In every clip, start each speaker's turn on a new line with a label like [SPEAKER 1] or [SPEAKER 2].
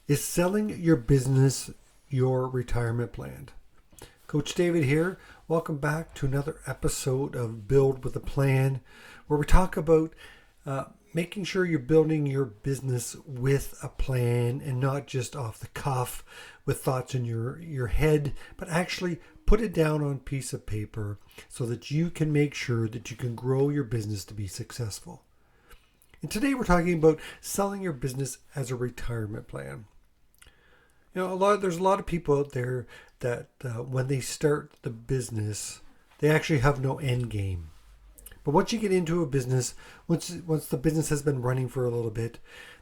[SPEAKER 1] Is selling your business your retirement plan? Coach David here. Welcome back to another episode of Build with a Plan, where we talk about making sure you're building your business with a plan and not just off the cuff with thoughts in your head, but actually put it down on a piece of paper so that you can make sure that you can grow your business to be successful. And today we're talking about selling your business as a retirement plan. There's a lot of people out there that when they start the business, they actually have no end game. But once you get into a business, once the business has been running for a little bit,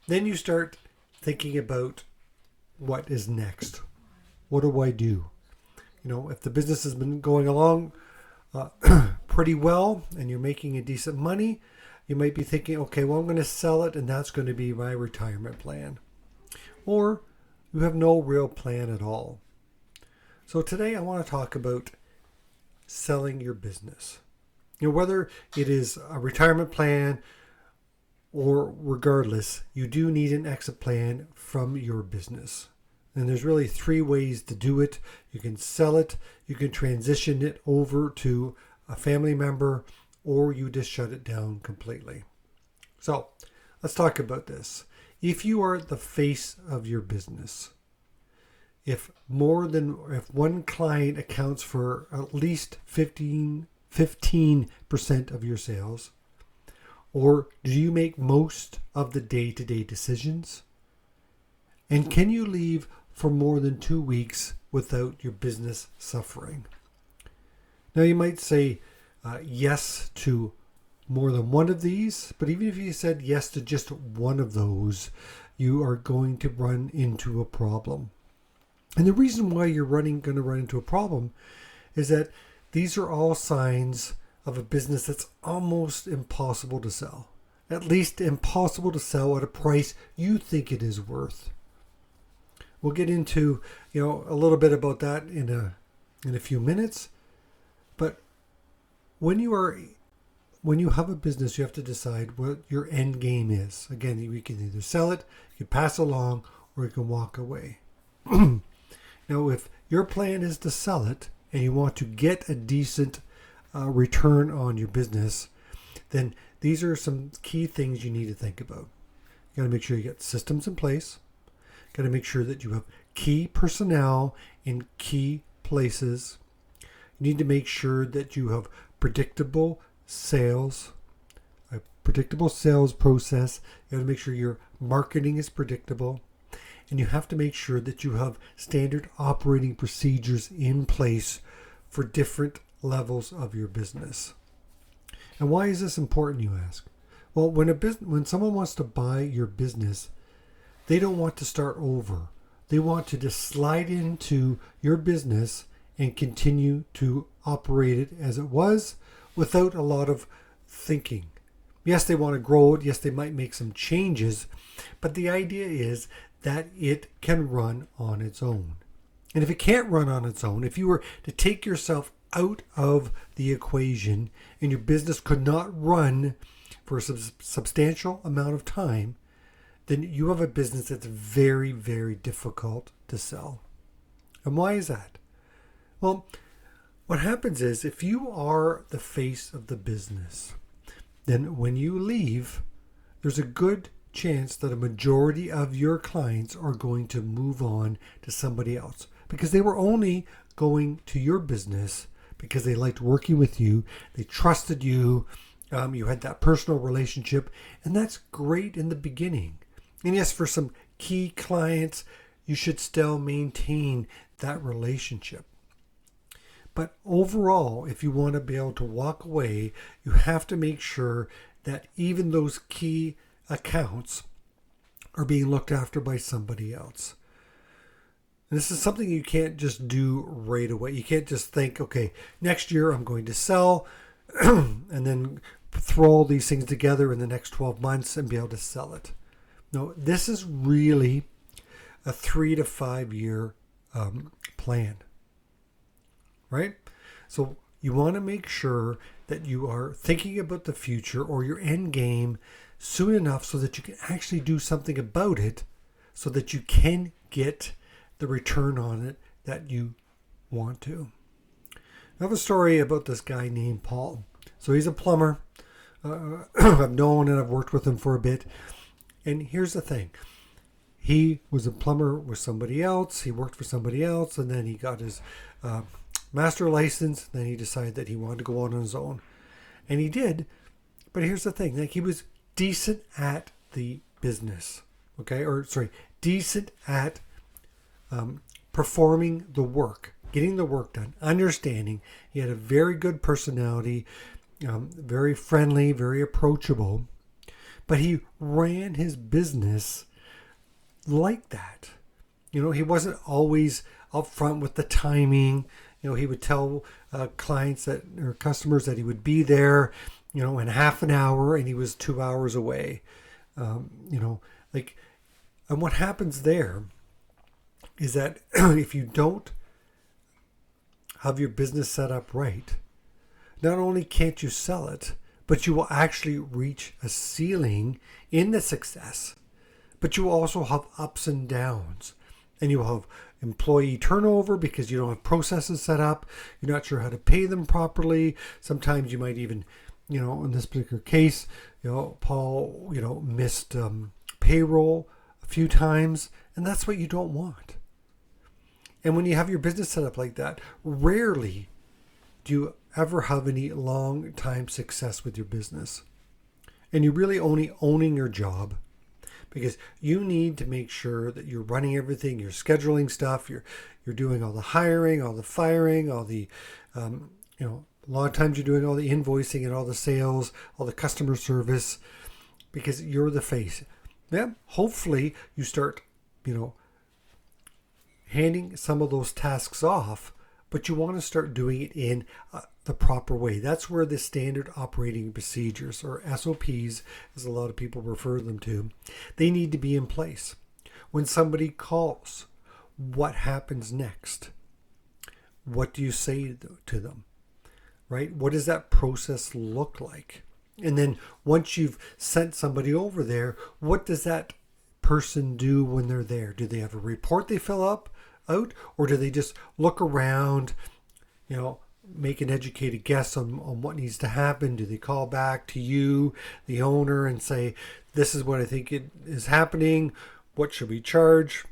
[SPEAKER 1] then you start thinking about what is next. What do I do? If the business has been going along pretty well and you're making a decent money, you might be thinking, okay, well, I'm going to sell it and that's going to be my retirement plan. Or you have no real plan at all. So today I want to talk about selling your business. Whether it is a retirement plan or regardless, you do need an exit plan from your business. And there's really three ways to do it. You can sell it, you can transition it over to a family member, or you just shut it down completely. So let's talk about this. If you are the face of your business, if one client accounts for at least 15% of your sales, or do you make most of the day-to-day decisions? And can you leave for more than 2 weeks without your business suffering? Now you might say yes to more than one of these, but even if you said yes to just one of those, you are going to run into a problem. And the reason why you're going to run into a problem is that these are all signs of a business that's almost impossible to sell. At least impossible to sell at a price you think it is worth. We'll get into a little bit about that in a few minutes. But when you have a business, you have to decide what your end game is. Again, you can either sell it, you can pass along, or you can walk away. Now, if your plan is to sell it and you want to get a decent return on your business, then these are some key things you need to think about. You got to make sure you get systems in place. Got to make sure that you have key personnel in key places. You need to make sure that you have predictable sales, a predictable sales process. You got to make sure your marketing is predictable. And you have to make sure that you have standard operating procedures in place for different levels of your business. And why is this important, you ask? Well, when someone wants to buy your business, they don't want to start over. They want to just slide into your business and continue to operate it as it was without a lot of thinking. Yes, they want to grow it. Yes, they might make some changes. But the idea is that it can run on its own. And if it can't run on its own, if you were to take yourself out of the equation and your business could not run for a substantial amount of time, then you have a business that's very, very difficult to sell. And why is that? Well, what happens is if you are the face of the business, then when you leave, there's a good chance that a majority of your clients are going to move on to somebody else because they were only going to your business because they liked working with you, they trusted you, you had that personal relationship, and that's great in the beginning. And yes, for some key clients, you should still maintain that relationship. But overall, if you want to be able to walk away, you have to make sure that even those key accounts are being looked after by somebody else. And this is something you can't just do right away. You can't just think, okay, next year I'm going to sell and then throw all these things together in the next 12 months and be able to sell it. No, this is really a 3 to 5 year plan, right? So you want to make sure that you are thinking about the future or your end game soon enough so that you can actually do something about it so that you can get the return on it that you want to. I have a story about this guy named Paul. So he's a plumber. I've known and I've worked with him for a bit. And here's the thing. He was a plumber with somebody else. He worked for somebody else. And then he got his master license. Then he decided that he wanted to go out on his own. And he did. But here's the thing. Like, he was decent at the business. Okay? Decent at performing the work. Getting the work done. Understanding. He had a very good personality. Very friendly. Very approachable. But he ran his business like that. He wasn't always upfront with the timing. He would tell clients or customers that he would be there, in half an hour, and he was 2 hours away. And what happens there is that if you don't have your business set up right, not only can't you sell it, but you will actually reach a ceiling in the success. But you will also have ups and downs. And you will have employee turnover because you don't have processes set up. You're not sure how to pay them properly. Sometimes you might even, in this particular case, Paul, missed payroll a few times. And that's what you don't want. And when you have your business set up like that, rarely do you ever have any long time success with your business. And you're really only owning your job because you need to make sure that you're running everything, you're scheduling stuff, you're doing all the hiring, all the firing, all the, a lot of times you're doing all the invoicing and all the sales, all the customer service, because you're the face. Yeah, hopefully you start, handing some of those tasks off, but you want to start doing it in the proper way. That's where the standard operating procedures, or SOPs, as a lot of people refer them to, they need to be in place. When somebody calls, what happens next? What do you say to them? Right? What does that process look like? And then once you've sent somebody over there, what does that person do when they're there? Do they have a report they fill out? Or do they just look around, make an educated guess on what needs to happen? Do they call back to you, the owner, and say, this is what I think it is happening. What should we charge?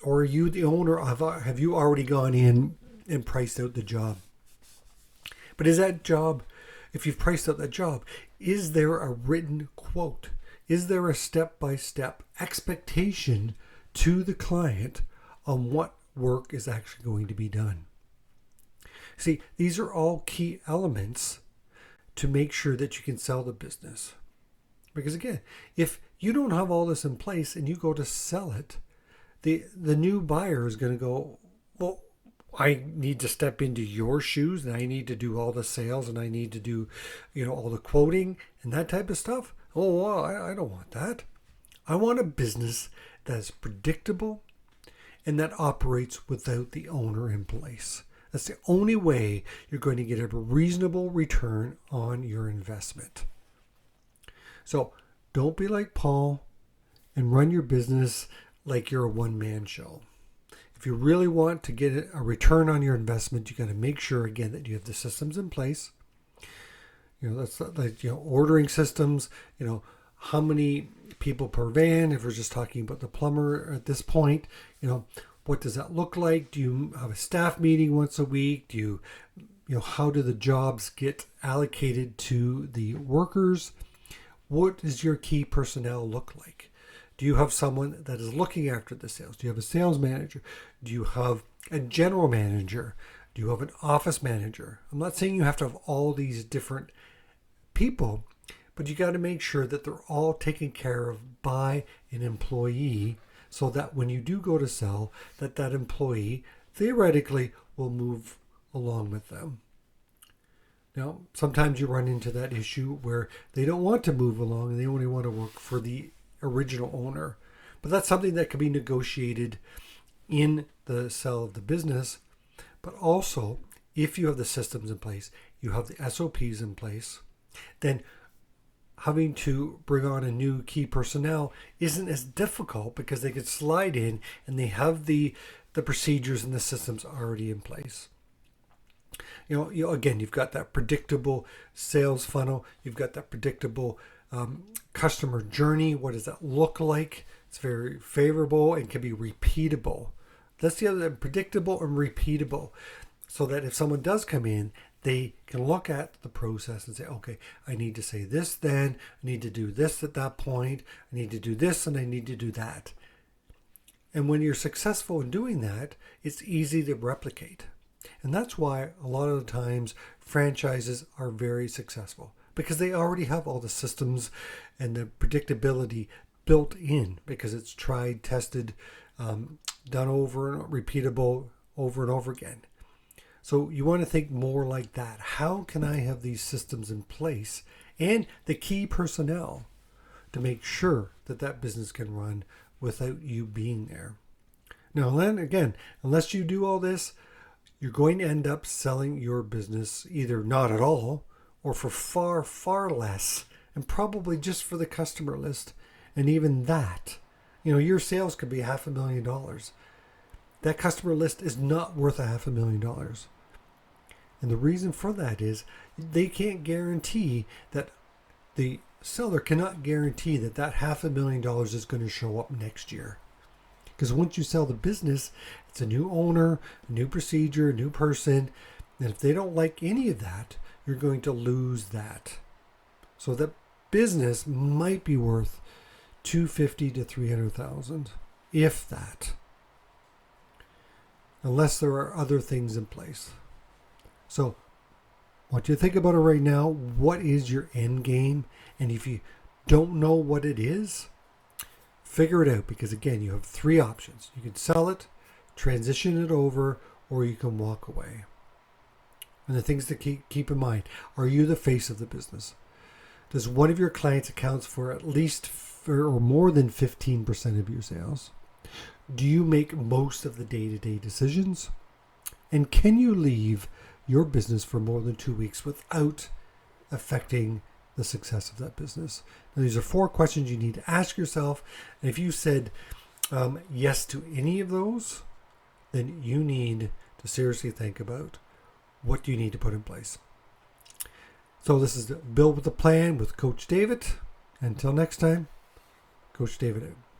[SPEAKER 1] Or are you the owner? Have you already gone in and priced out the job? But is that job, if you've priced out that job, is there a written quote? Is there a step-by-step expectation to the client on what work is actually going to be done? See, these are all key elements to make sure that you can sell the business. Because again, if you don't have all this in place and you go to sell it, the new buyer is going to go, well, I need to step into your shoes and I need to do all the sales and I need to do, all the quoting and that type of stuff. Oh, well, I don't want that. I want a business that's predictable and that operates without the owner in place. That's the only way you're going to get a reasonable return on your investment. So don't be like Paul and run your business like you're a one-man show. If you really want to get a return on your investment, you got to make sure, again, that you have the systems in place. That's like, ordering systems, how many people per van, if we're just talking about the plumber at this point, what does that look like? Do you have a staff meeting once a week? Do you, how do the jobs get allocated to the workers? What does your key personnel look like? Do you have someone that is looking after the sales? Do you have a sales manager? Do you have a general manager? Do you have an office manager? I'm not saying you have to have all these different people, but you got to make sure that they're all taken care of by an employee, so that when you do go to sell, that employee theoretically will move along with them. Now, sometimes you run into that issue where they don't want to move along and they only want to work for the original owner. But that's something that can be negotiated in the sale of the business. But also, if you have the systems in place, you have the SOPs in place, then having to bring on a new key personnel isn't as difficult because they could slide in and they have the procedures and the systems already in place. Again, you've got that predictable sales funnel. You've got that predictable customer journey. What does that look like? It's very favorable and can be repeatable. That's the other, predictable and repeatable, so that if someone does come in, they can look at the process and say, okay, I need to say this then, I need to do this at that point, I need to do this, and I need to do that. And when you're successful in doing that, it's easy to replicate. And that's why a lot of the times franchises are very successful, because they already have all the systems and the predictability built in, because it's tried, tested, done over and repeatable over and over again. So you want to think more like that. How can I have these systems in place and the key personnel to make sure that that business can run without you being there? Now, then again, unless you do all this, you're going to end up selling your business either not at all or for far, far less, and probably just for the customer list. And even that, your sales could be $500,000. That customer list is not worth $500,000. And the reason for that is they can't guarantee that, the seller cannot guarantee that $500,000 is going to show up next year. Because once you sell the business, it's a new owner, a new procedure, a new person. And if they don't like any of that, you're going to lose that. So that business might be worth $250,000 to $300,000, if that. Unless there are other things in place. So I want you to think about it right now. What is your end game? And if you don't know what it is, figure it out, because again, you have 3 options. You can sell it, transition it over, or you can walk away. And the things to keep in mind: are you the face of the business? Does one of your clients accounts for at least or more than 15% of your sales? Do you make most of the day-to-day decisions? And can you leave your business for more than 2 weeks without affecting the success of that business? Now, these are 4 questions you need to ask yourself. And if you said yes to any of those, then you need to seriously think about what do you need to put in place. So this is Build with a Plan with Coach David. Until next time, Coach David out.